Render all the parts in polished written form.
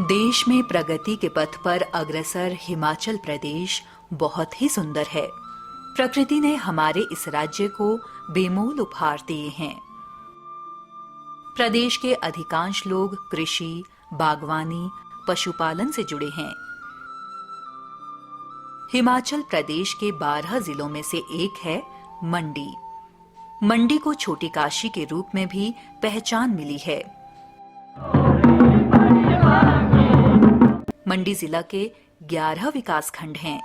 देश में प्रगति के पथ पर अग्रसर हिमाचल प्रदेश बहुत ही सुंदर है। प्रकृति ने हमारे इस राज्य को बेमोल उपहार दिए हैं। प्रदेश के अधिकांश लोग कृषि, बागवानी, पशुपालन से जुड़े हैं। हिमाचल प्रदेश के 12 जिलों में से एक है मंडी। मंडी को छोटी काशी के रूप में भी पहचान मिली है। मंडी जिला के 11 विकासखंड हैं।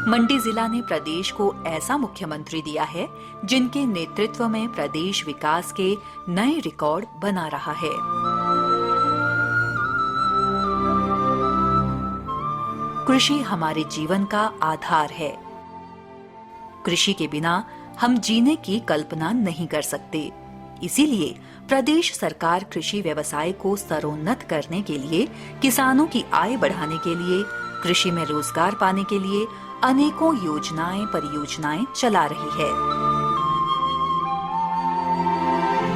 मंडी जिला ने प्रदेश को ऐसा मुख्यमंत्री दिया है जिनके नेतृत्व में प्रदेश विकास के नए रिकॉर्ड बना रहा है। कृषि हमारे जीवन का आधार है। कृषि के बिना हम जीने की कल्पना नहीं कर सकते। इसीलिए प्रदेश सरकार कृषि व्यवसाय को स्तरोन्नत करने के लिए, किसानों की आय बढ़ाने के लिए, कृषि में रोजगार पाने के लिए अनेकों योजनाएं, परियोजनाएं चला रही है।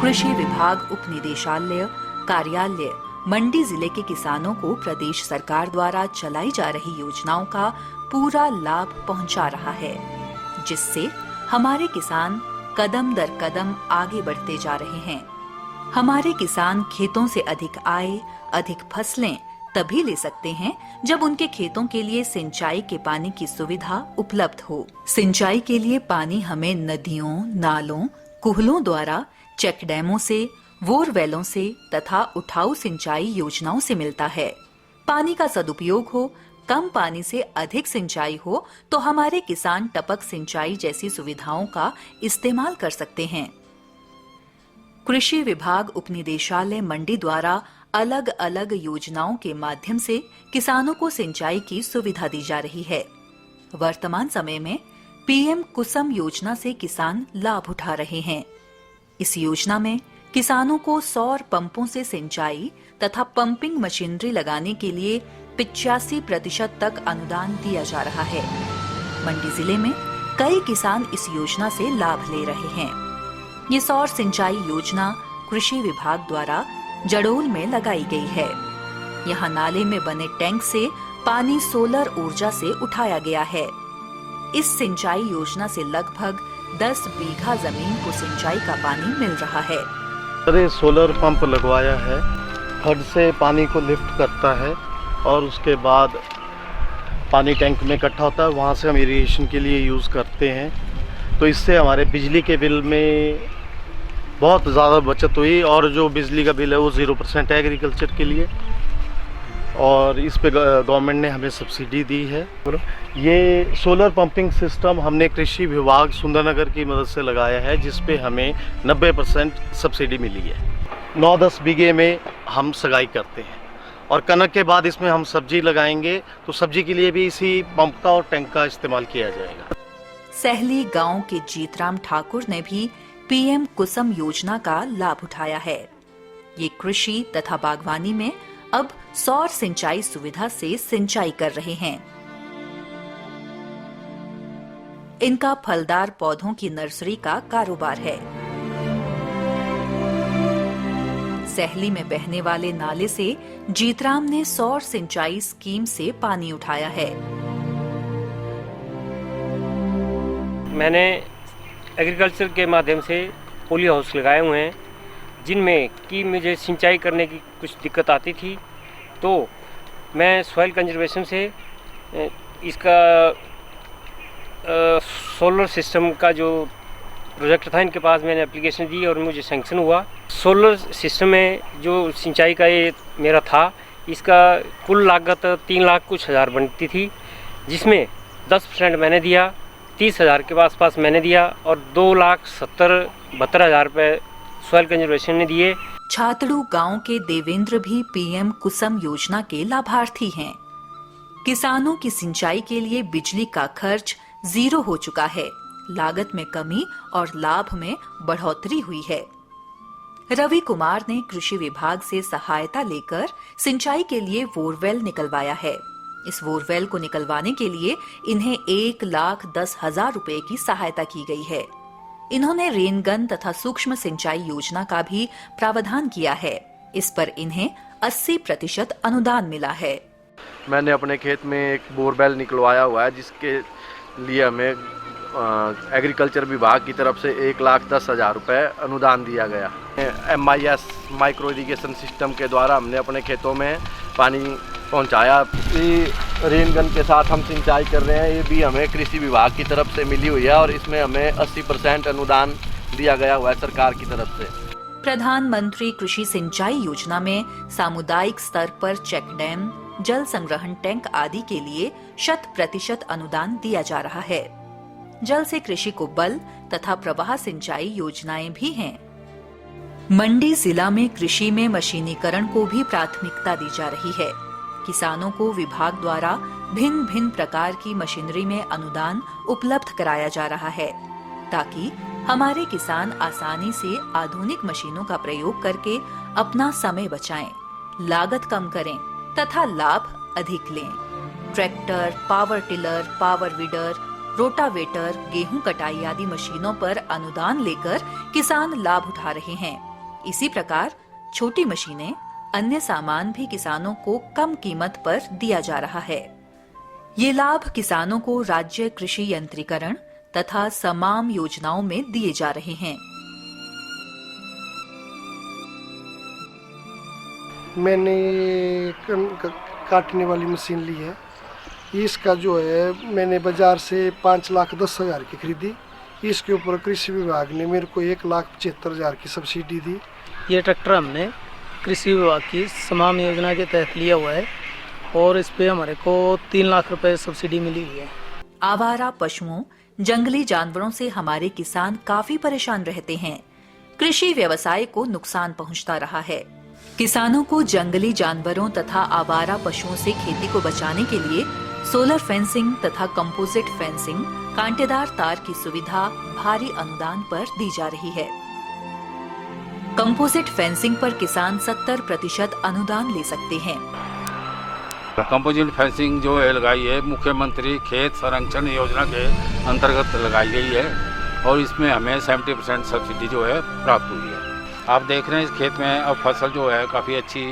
कृषि विभाग उपनिदेशालय कार्यालय मंडी जिले के किसानों को प्रदेश सरकार द्वारा चलाई जा रही योजनाओं का पूरा लाभ पहुंचा रहा है, जिससे हमारे किसान कदम दर कदम आगे बढ़ते जा रहे हैं। हमारे किसान खेतों से अधिक आय, अधिक फसलें तभी ले सकते हैं जब उनके खेतों के लिए सिंचाई के पानी की सुविधा उपलब्ध हो। सिंचाई के लिए पानी हमें नदियों, नालों, कूहलों द्वारा, चेक डैमों से, बोरवेलों से तथा उठाऊ सिंचाई योजनाओं से मिलता है। पानी का सदुपयोग हो, कम पानी से अधिक सिंचाई हो तो हमारे किसान टपक सिंचाई जैसी सुविधाओं का इस्तेमाल कर सकते हैं। कृषि विभाग उपनिदेशालय मंडी द्वारा अलग अलग योजनाओं के माध्यम से किसानों को सिंचाई की सुविधा दी जा रही है। वर्तमान समय में पीएम कुसुम योजना से किसान लाभ उठा रहे हैं। इस योजना में किसानों को सौर पंपों से सिंचाई तथा पंपिंग मशीनरी लगाने के लिए 85% तक अनुदान दिया जा रहा है। मंडी जिले में कई किसान इस योजना से लाभ ले रहे हैं। ये सौर सिंचाई योजना कृषि विभाग द्वारा जड़ोल में लगाई गई है। यहाँ नाले में बने टैंक से पानी सोलर ऊर्जा से उठाया गया है। इस सिंचाई योजना से लगभग 10 बीघा जमीन को सिंचाई का पानी मिल रहा है। सोलर पंप लगवाया है, हद से पानी को लिफ्ट करता है और उसके बाद पानी टैंक में इकट्ठा होता है, वहाँ से हम इरिगेशन के लिए यूज़ करते हैं। तो इससे हमारे बिजली के बिल में बहुत ज़्यादा बचत हुई और जो बिजली का बिल है वो 0% है एग्रीकल्चर के लिए, और इस पे गवर्नमेंट ने हमें सब्सिडी दी है। ये सोलर पंपिंग सिस्टम हमने कृषि विभाग सुंदरनगर की मदद से लगाया है, जिस पे हमें 90% सब्सिडी मिली है। 9-10 बीघे में हम सगाई करते हैं और कनक के बाद इसमें हम सब्जी लगाएंगे, तो सब्जी के लिए भी इसी पंप का और टैंक का इस्तेमाल किया जाएगा। सहली गांव के जीतराम ठाकुर ने भी पीएम कुसुम योजना का लाभ उठाया है। ये कृषि तथा बागवानी में अब सौर सिंचाई सुविधा से सिंचाई कर रहे हैं। इनका फलदार पौधों की नर्सरी का कारोबार है। सहली में बहने वाले नाले से जीतराम ने सौर सिंचाई स्कीम से पानी उठाया है। मैंने एग्रीकल्चर के माध्यम से पोली हाउस लगाए हुए हैं, जिनमें कि मुझे सिंचाई करने की कुछ दिक्कत आती थी, तो मैं सॉइल कंजर्वेशन से इसका सोलर सिस्टम का जो प्रोजेक्ट था इनके पास मैंने एप्लीकेशन दी और मुझे सैंक्शन हुआ। सोलर सिस्टम में जो सिंचाई का ये मेरा था, इसका कुल लागत 3 लाख कुछ हज़ार बनती थी, जिसमें 10% मैंने दिया, 30,000 के आसपास मैंने दिया और 2,70,72,000 रुपये सॉइल कंजर्वेशन ने दिए। छातड़ू गांव के देवेंद्र भी पीएम कुसुम योजना के लाभार्थी हैं। किसानों की सिंचाई के लिए बिजली का खर्च 0 हो चुका है। लागत में कमी और लाभ में बढ़ोतरी हुई है। रवि कुमार ने कृषि विभाग से सहायता लेकर सिंचाई के लिए बोरवेल निकलवाया है। इस बोरवेल को निकलवाने के लिए इन्हें 1,10,000 रुपए की सहायता की गई है। इन्होंने रेनगन तथा सूक्ष्म सिंचाई योजना का भी प्रावधान किया है। इस पर इन्हें 80% अनुदान मिला है। मैंने अपने खेत में एक बोरवेल निकलवाया हुआ है, जिसके लिए हमें एग्रीकल्चर विभाग की तरफ से 1,10,000 रुपये अनुदान दिया गया। MIS माइक्रो इरिगेशन सिस्टम के द्वारा हमने अपने खेतों में पानी पहुंचाया। ये रेनगन के साथ हम सिंचाई कर रहे हैं, ये भी हमें कृषि विभाग की तरफ से मिली हुई है और इसमें हमें 80% अनुदान दिया गया हुआ है सरकार की तरफ से। प्रधानमंत्री कृषि सिंचाई योजना में सामुदायिक स्तर पर चेक डैम, जल संग्रहण टैंक आदि के लिए 100% अनुदान दिया जा रहा है। जल से कृषि को बल तथा प्रवाह सिंचाई योजनाएं भी हैं। मंडी जिला में कृषि में मशीनीकरण को भी प्राथमिकता दी जा रही है। किसानों को विभाग द्वारा भिन्न भिन्न प्रकार की मशीनरी में अनुदान उपलब्ध कराया जा रहा है, ताकि हमारे किसान आसानी से आधुनिक मशीनों का प्रयोग करके अपना समय बचाएं, लागत कम करें तथा लाभ अधिक लें। Tractor, power tiller, power weeder, rotavator, गेहूं कटाई आदि मशीनों पर अनुदान लेकर किसान लाभ उठा रहे हैं। इसी प्रकार छोटी मशीनें, अन्य सामान भी किसानों को कम कीमत पर दिया जा रहा है। ये लाभ किसानों को राज्य कृषि यंत्रीकरण तथा समाम योजनाओं में दिए जा रहे हैं। मैंने काटने वाली मशीन ली है। इसका जो है मैंने बाजार से 5,10,000 की खरीदी। इसके ऊपर कृषि विभाग ने मेरे को 1,75,000 की सब्सिडी दी। ये ट्रैक्टर हमने कृषि विभाग की समाम योजना के तहत लिया हुआ है और इस पे हमारे को 3 लाख रुपए सब्सिडी मिली हुई है। आवारा पशुओं, जंगली जानवरों से हमारे किसान काफी परेशान रहते हैं। कृषि व्यवसाय को नुकसान पहुंचता रहा है। किसानों को जंगली जानवरों तथा आवारा पशुओं से खेती को बचाने के लिए सोलर फेंसिंग तथा कंपोजिट फेंसिंग, कांटेदार तार की सुविधा भारी अनुदान पर दी जा रही है। कंपोजिट फेंसिंग पर किसान 70% अनुदान ले सकते हैं। कंपोजिट फेंसिंग जो है लगाई है मुख्यमंत्री खेत संरक्षण योजना के अंतर्गत लगाई गई है और इसमें हमें 70% सब्सिडी जो है प्राप्त हुई है। आप देख रहे हैं इस खेत में अब फसल जो है काफ़ी अच्छी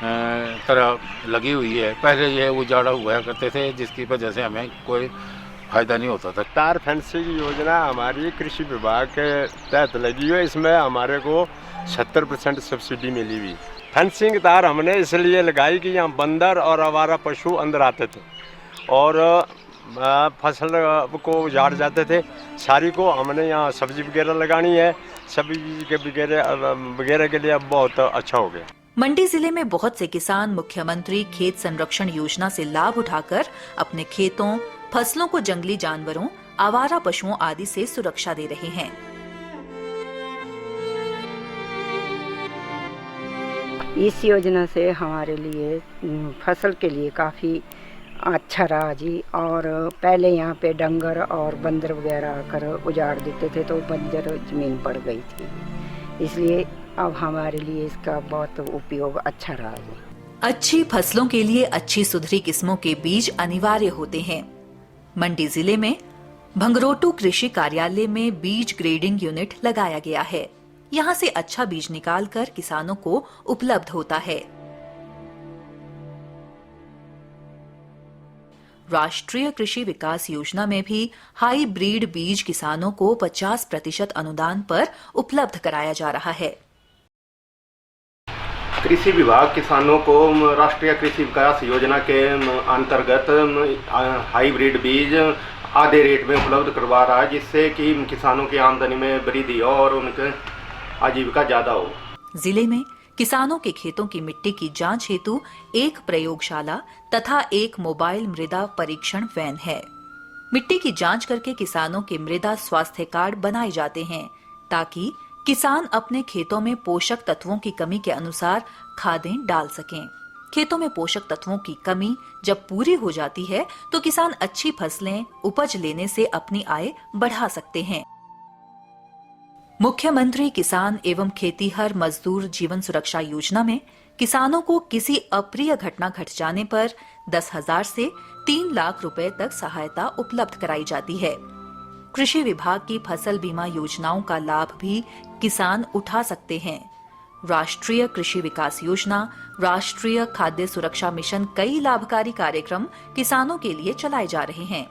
तरह लगी हुई है। पहले ये उजाड़ा हुआ करते थे, जिसकी वजह से हमें कोई फायदा नहीं होता था। तार फेंसिंग योजना हमारी कृषि विभाग के तहत लगी हुई है। इसमें हमारे को 70% सब्सिडी मिली हुई। फेंसिंग तार हमने इसलिए लगाई कि यहाँ बंदर और आवारा पशु अंदर आते थे और फसल को उजाड़ जाते थे। सारी को हमने यहाँ सब्जी वगैरह लगानी है, सब्जी के वगैरह के लिए अब बहुत अच्छा हो गया। मंडी जिले में बहुत से किसान मुख्यमंत्री खेत संरक्षण योजना से लाभ उठाकर अपने खेतों, फसलों को जंगली जानवरों, आवारा पशुओं आदि से सुरक्षा दे रहे हैं। इस योजना से हमारे लिए फसल के लिए काफ़ी अच्छा रहा जी। और पहले यहाँ पे डंगर और बंदर वगैरह आकर उजाड़ देते थे तो बंजर ज़मीन पड़ गई थी, इसलिए अब हमारे लिए इसका बहुत उपयोग अच्छा रहा जी। अच्छी फसलों के लिए अच्छी सुधरी किस्मों के बीज अनिवार्य होते हैं। मंडी जिले में भंगरोटू कृषि कार्यालय में बीज ग्रेडिंग यूनिट लगाया गया है। यहाँ से अच्छा बीज निकालकर किसानों को उपलब्ध होता है। राष्ट्रीय कृषि विकास योजना में भी हाईब्रिड बीज किसानों को 50% अनुदान पर उपलब्ध कराया जा रहा है। कृषि विभाग किसानों को राष्ट्रीय कृषि विकास योजना के अंतर्गत हाइब्रिड बीज आधे रेट में उपलब्ध करवा रहा है, जिससे कि किसानों की आमदनी में वृद्धि हो और उनके आजीविका ज्यादा हो। जिले में किसानों के खेतों की मिट्टी की जांच हेतु एक प्रयोगशाला तथा एक मोबाइल मृदा परीक्षण वैन है। मिट्टी की जांच करके किसानों के मृदा स्वास्थ्य कार्ड बनाए जाते हैं, ताकि किसान अपने खेतों में पोषक तत्वों की कमी के अनुसार खादें डाल सकें। खेतों में पोषक तत्वों की कमी जब पूरी हो जाती है तो किसान अच्छी फसलें उपज लेने से अपनी आय बढ़ा सकते हैं। मुख्यमंत्री किसान एवं खेतीहर मजदूर जीवन सुरक्षा योजना में किसानों को किसी अप्रिय घटना घट जाने पर 10,000 से 3 लाख रुपए तक सहायता उपलब्ध कराई जाती है। कृषि विभाग की फसल बीमा योजनाओं का लाभ भी किसान उठा सकते हैं। राष्ट्रीय कृषि विकास योजना, राष्ट्रीय खाद्य सुरक्षा मिशन कई लाभकारी कार्यक्रम किसानों के लिए चलाए जा रहे हैं।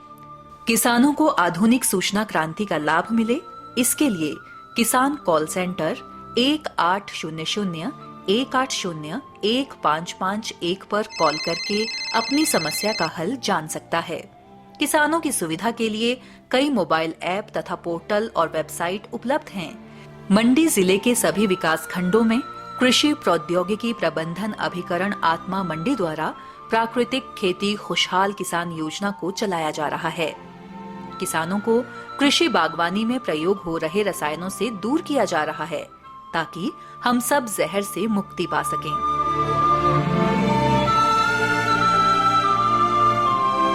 किसानों को आधुनिक सूचना क्रांति का लाभ मिले, इसके लिए किसान कॉल सेंटर 1800-180-1551 पर कॉल करके अपनी समस्या का हल जान सकता है। किसानों की सुविधा के लिए कई मोबाइल ऐप तथा पोर्टल और वेबसाइट उपलब्ध हैं। मंडी जिले के सभी विकास खंडों में कृषि प्रौद्योगिकी प्रबंधन अभिकरण आत्मा मंडी द्वारा प्राकृतिक खेती खुशहाल किसान योजना को चलाया जा रहा है। किसानों को कृषि बागवानी में प्रयोग हो रहे रसायनों से दूर किया जा रहा है ताकि हम सब जहर से मुक्ति पा सकें।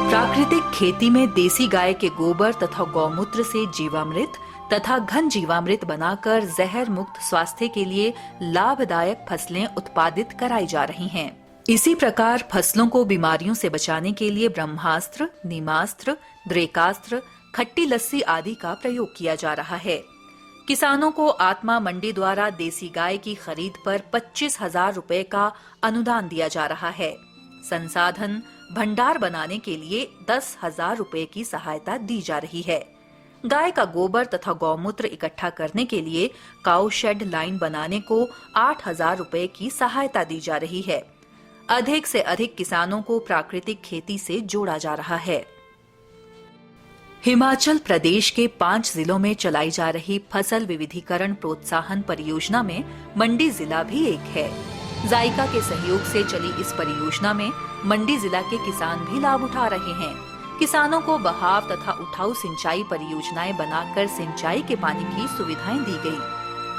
प्राकृतिक खेती में देसी गाय के गोबर तथा गौमूत्र से जीवामृत तथा घन जीवामृत बनाकर जहर मुक्त स्वास्थ्य के लिए लाभदायक फसलें उत्पादित कराई जा रही हैं। इसी प्रकार फसलों को बीमारियों से बचाने के लिए ब्रह्मास्त्र, नीमास्त्र, द्रेकास्त्र, खट्टी लस्सी आदि का प्रयोग किया जा रहा है। किसानों को आत्मा मंडी द्वारा देसी गाय की खरीद पर 25,000 रुपए का अनुदान दिया जा रहा है। संसाधन भंडार बनाने के लिए 10,000 रुपए की सहायता दी जा रही है। गाय का गोबर तथा गौमूत्र इकट्ठा करने के लिए काऊ शेड लाइन बनाने को 8,000 रुपए की सहायता दी जा रही है। अधिक से अधिक किसानों को प्राकृतिक खेती से जोड़ा जा रहा है। हिमाचल प्रदेश के 5 जिलों में चलाई जा रही फसल विविधीकरण प्रोत्साहन परियोजना में मंडी जिला भी एक है। जायका के सहयोग से चली इस परियोजना में मंडी जिला के किसान भी लाभ उठा रहे हैं। किसानों को बहाव तथा उठाऊ सिंचाई परियोजनाएं बनाकर सिंचाई के पानी की सुविधाएं दी गई।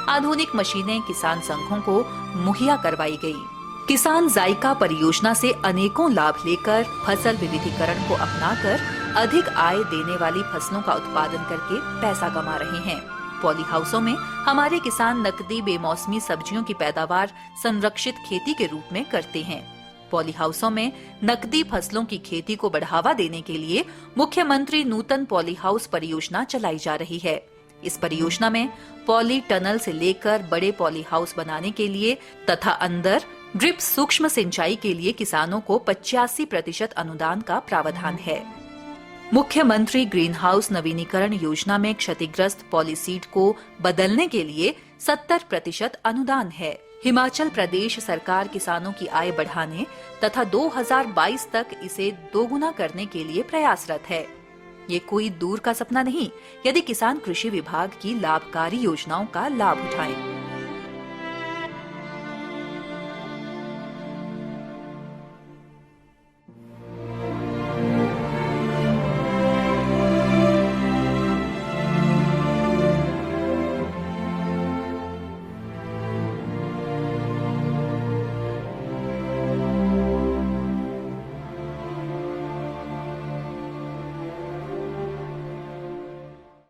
आधुनिक मशीनें किसान संघों को मुहैया करवाई गई। किसान जायका परियोजना से अनेकों लाभ लेकर फसल विविधीकरण को अपनाकर अधिक आय देने वाली फसलों का उत्पादन करके पैसा कमा रहे हैं। पॉली हाउसों में हमारे किसान नकदी बेमौसमी सब्जियों की पैदावार संरक्षित खेती के रूप में करते हैं। पॉली हाउसों में नकदी फसलों की खेती को बढ़ावा देने के लिए मुख्यमंत्री नूतन पॉली हाउस परियोजना चलाई जा रही है। इस परियोजना में पॉली टनल से लेकर बड़े पॉली हाउस बनाने के लिए तथा अंदर ड्रिप सूक्ष्म सिंचाई के लिए किसानों को 85% अनुदान का प्रावधान है। मुख्यमंत्री ग्रीन हाउस नवीनीकरण योजना में क्षतिग्रस्त पॉलीसीड को बदलने के लिए 70% अनुदान है। हिमाचल प्रदेश सरकार किसानों की आय बढ़ाने तथा 2022 तक इसे दोगुना करने के लिए प्रयासरत है। ये कोई दूर का सपना नहीं, यदि किसान कृषि विभाग की लाभकारी योजनाओं का लाभ उठाएं।